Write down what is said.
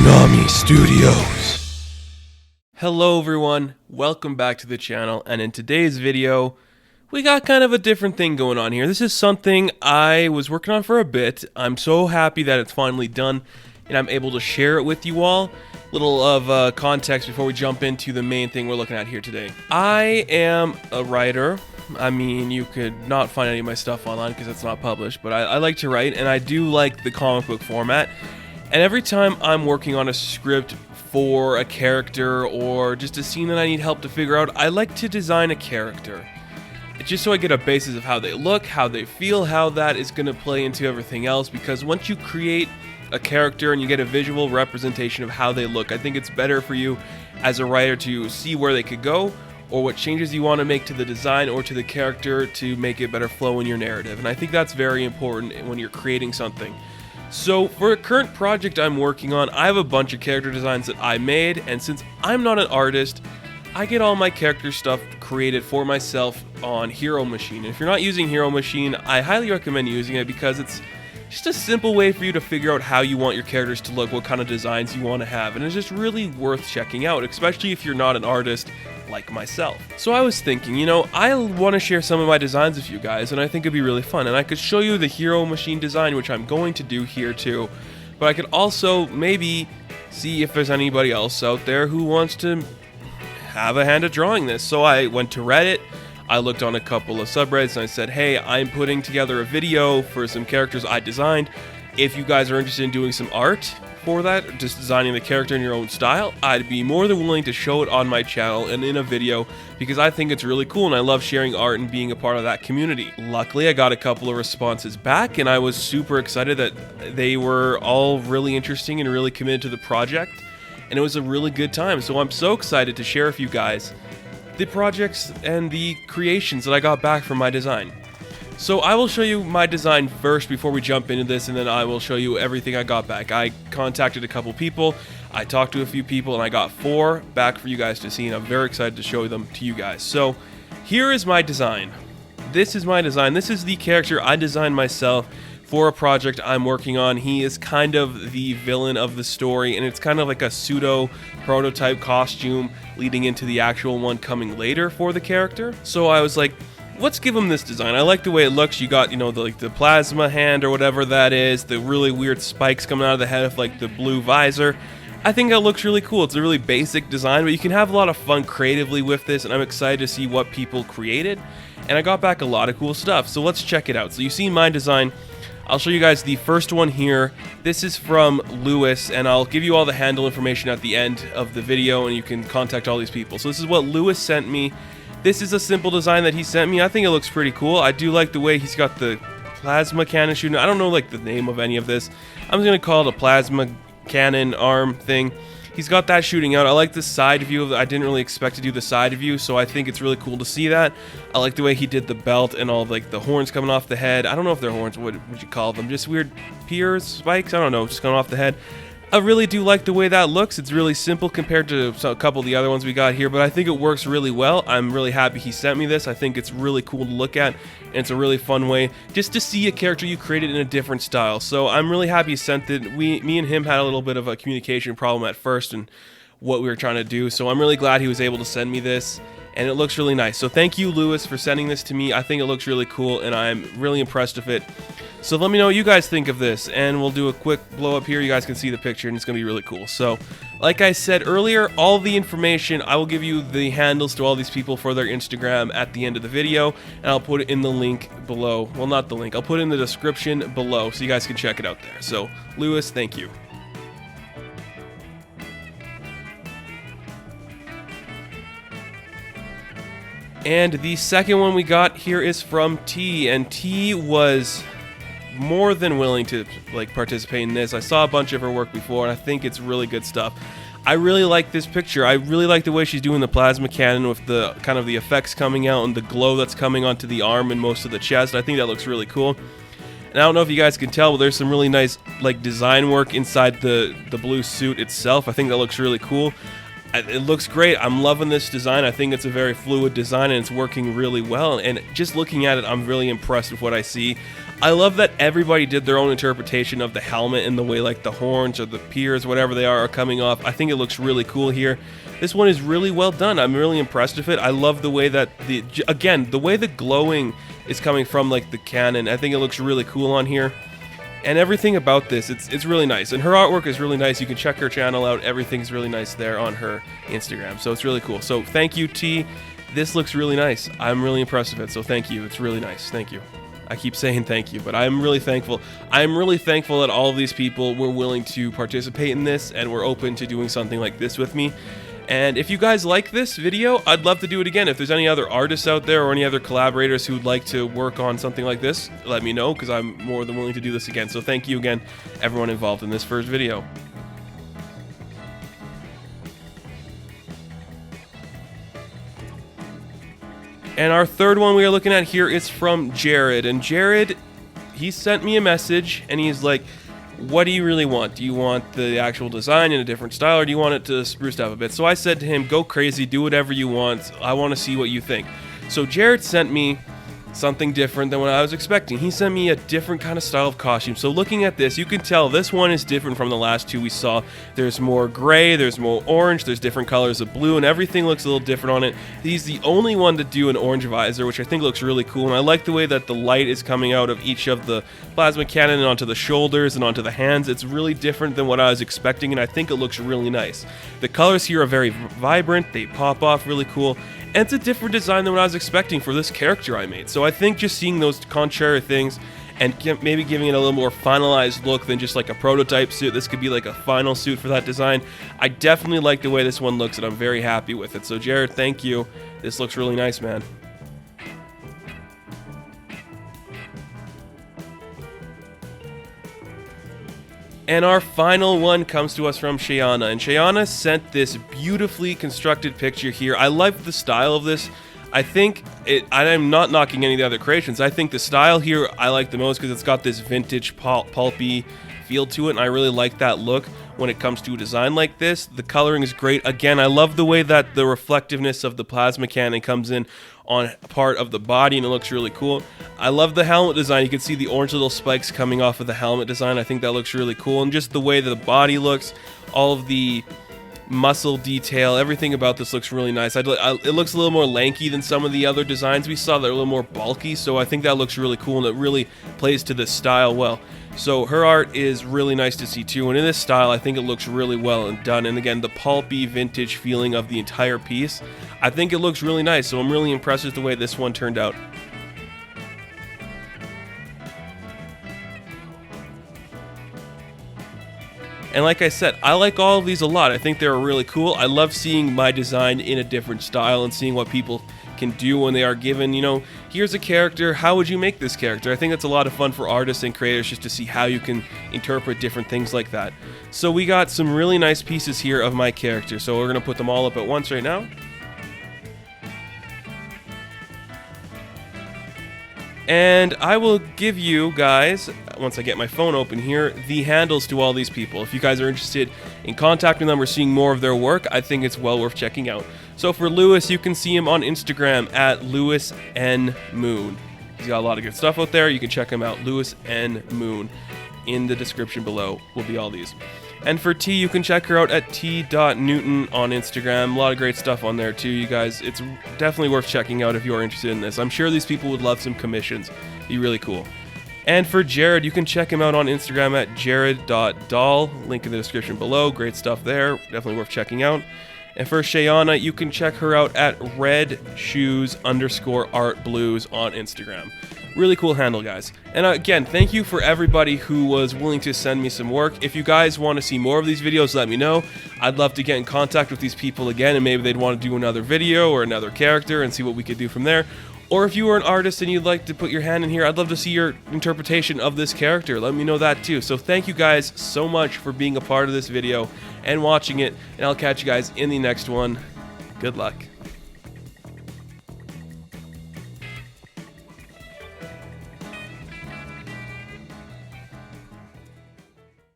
Konami Studios. Hello everyone, welcome back to the channel, and in today's video, we got kind of a different thing going on here. This is something I was working on for a bit. I'm so happy that it's finally done, and I'm able to share it with you all. Little of context before we jump into the main thing we're looking at here today. I am a writer. I mean, you could not find any of my stuff online because it's not published, but I like to write, and I do like the comic book format. And every time I'm working on a script for a character or just a scene that I need help to figure out, I like to design a character. It's just so I get a basis of how they look, how they feel, how that is going to play into everything else, because once you create a character and you get a visual representation of how they look, I think it's better for you as a writer to see where they could go or what changes you want to make to the design or to the character to make it better flow in your narrative. And I think that's very important when you're creating something. So for a current project I'm working on, I have a bunch of character designs that I made, and since I'm not an artist, I get all my character stuff created for myself on Hero Machine. And if you're not using Hero Machine, I highly recommend using it because it's just a simple way for you to figure out how you want your characters to look, what kind of designs you want to have, and it's just really worth checking out, especially if you're not an artist like myself. So I was thinking, you know, I want to share some of my designs with you guys, and I think it'd be really fun, and I could show you the Hero Machine design, which I'm going to do here too, but I could also maybe see if there's anybody else out there who wants to have a hand at drawing this. So I went to Reddit, I looked on a couple of subreddits, and I said, hey, I'm putting together a video for some characters I designed. If you guys are interested in doing some art for that, just designing the character in your own style, I'd be more than willing to show it on my channel and in a video because I think it's really cool and I love sharing art and being a part of that community. Luckily, I got a couple of responses back and I was super excited that they were all really interesting and really committed to the project, and it was a really good time. So I'm so excited to share with you guys the projects and the creations that I got back from my design. So I will show you my design first before we jump into this, and then I will show you everything I got back. I contacted a couple people, I talked to a few people, and I got 4 back for you guys to see, and I'm very excited to show them to you guys. So here is my design. This is my design. This is the character I designed myself for a project I'm working on. He is kind of the villain of the story, and it's kind of like a pseudo prototype costume leading into the actual one coming later for the character. So I was like, let's give him this design. I like the way it looks. You got, you know, the plasma hand or whatever that is, the really weird spikes coming out of the head of like the blue visor. I think that looks really cool. It's a really basic design, but you can have a lot of fun creatively with this, and I'm excited to see what people created. And I got back a lot of cool stuff, so let's check it out. So you see my design. I'll show you guys the first one here. This is from Lewis, and I'll give you all the handle information at the end of the video, and you can contact all these people. So this is what Lewis sent me. This is a simple design that he sent me. I think it looks pretty cool. I do like the way he's got the plasma cannon shooting. I don't know like the name of any of this. I'm just going to call it a plasma cannon arm thing. He's got that shooting out. I like the side view. I didn't really expect to do the side view, so I think it's really cool to see that. I like the way he did the belt and all of like the horns coming off the head. I don't know if they're horns. What would you call them? Just weird piers, spikes? I don't know. Just coming off the head. I really do like the way that looks. It's really simple compared to a couple of the other ones we got here, but I think it works really well. I'm really happy he sent me this. I think it's really cool to look at, and it's a really fun way just to see a character you created in a different style. So I'm really happy he sent it. Me and him had a little bit of a communication problem at first and what we were trying to do, so I'm really glad he was able to send me this, and it looks really nice. So thank you, Lewis, for sending this to me. I think it looks really cool, and I'm really impressed with it. So let me know what you guys think of this, and we'll do a quick blow up here. You guys can see the picture, and it's going to be really cool. So like I said earlier, all the information, I will give you the handles to all these people for their Instagram at the end of the video, and I'll put it in the link below. Well, not the link. I'll put it in the description below so you guys can check it out there. So Lewis, thank you. And the second one we got here is from T, and T was more than willing to like participate in this. I saw a bunch of her work before, and I think it's really good stuff. I really like this picture. I really like the way she's doing the plasma cannon with the kind of the effects coming out and the glow that's coming onto the arm and most of the chest. I think that looks really cool. And I don't know if you guys can tell, but there's some really nice like design work inside the blue suit itself. I think that looks really cool. It looks great. I'm loving this design. I think it's a very fluid design and it's working really well. And just looking at it, I'm really impressed with what I see. I love that everybody did their own interpretation of the helmet and the way like the horns or the piers, whatever they are coming off. I think it looks really cool here. This one is really well done. I'm really impressed with it. I love the way that the way the glowing is coming from like the cannon. I think it looks really cool on here. And everything about this, it's really nice. And her artwork is really nice. You can check her channel out. Everything's really nice there on her Instagram. So it's really cool. So thank you, T. This looks really nice. I'm really impressed with it. So thank you. It's really nice. Thank you. I keep saying thank you, but I'm really thankful. I'm really thankful that all of these people were willing to participate in this and were open to doing something like this with me. And if you guys like this video, I'd love to do it again. If there's any other artists out there or any other collaborators who would like to work on something like this, let me know, because I'm more than willing to do this again. So thank you again, everyone involved in this first video. And our third one we are looking at here is from Jared. And Jared, he sent me a message and he's like, what do you really want? Do you want the actual design in a different style, or do you want it to spruce up a bit? So I said to him, go crazy, do whatever you want. I want to see what you think. So Jared sent me something different than what I was expecting. He sent me a different kind of style of costume. So looking at this, you can tell this one is different from the last two we saw. There's more gray, there's more orange, there's different colors of blue, and everything looks a little different on it. He's the only one to do an orange visor, which I think looks really cool, and I like the way that the light is coming out of each of the plasma cannon and onto the shoulders and onto the hands. It's really different than what I was expecting, and I think it looks really nice. The colors here are very vibrant, they pop off really cool, and it's a different design than what I was expecting for this character I made. So I think just seeing those contrary things and maybe giving it a little more finalized look than just like a prototype suit, this could be like a final suit for that design. I definitely like the way this one looks and I'm very happy with it. So Jared, thank you. This looks really nice, man. And our final one comes to us from Chiana, and Chiana sent this beautifully constructed picture here. I like the style of this. I think I'm not knocking any of the other creations. I think the style here I like the most because it's got this vintage pulpy feel to it, and I really like that look when it comes to a design like this. The coloring is great. Again, I love the way that the reflectiveness of the plasma cannon comes in on part of the body, and it looks really cool. I love the helmet design. You can see the orange little spikes coming off of the helmet design. I think that looks really cool, and just the way that the body looks, all of the muscle detail, everything about this looks really nice. It looks a little more lanky than some of the other designs we saw that are a little more bulky, so I think that looks really cool, and it really plays to this style well. So her art is really nice to see too, and in this style I think it looks really well and done. And again, the pulpy vintage feeling of the entire piece, I think it looks really nice, so I'm really impressed with the way this one turned out. And like I said, I like all of these a lot. I think they're really cool. I love seeing my design in a different style and seeing what people can do when they are given, you know, here's a character, how would you make this character? I think that's a lot of fun for artists and creators just to see how you can interpret different things like that. So we got some really nice pieces here of my character, so we're going to put them all up at once right now. And I will give you guys, once I get my phone open here, the handles to all these people. If you guys are interested in contacting them or seeing more of their work, I think it's well worth checking out. So for Lewis, you can see him on Instagram at Lewis N Moon. He's got a lot of good stuff out there. You can check him out, Lewis N Moon. In the description below will be all these. And for T, you can check her out at t.newton on Instagram. A lot of great stuff on there too, you guys. It's definitely worth checking out if you are interested in this. I'm sure these people would love some commissions. Be really cool. And for Jared, you can check him out on Instagram at jared.doll. Link in the description below. Great stuff there. Definitely worth checking out. And for Chiana, you can check her out at redshoes_artblues on Instagram. Really cool handle, guys. And again, thank you for everybody who was willing to send me some work. If you guys want to see more of these videos, let me know. I'd love to get in contact with these people again, and maybe they'd want to do another video or another character and see what we could do from there. Or if you are an artist and you'd like to put your hand in here, I'd love to see your interpretation of this character. Let me know that too. So thank you guys so much for being a part of this video and watching it, and I'll catch you guys in the next one. Good luck.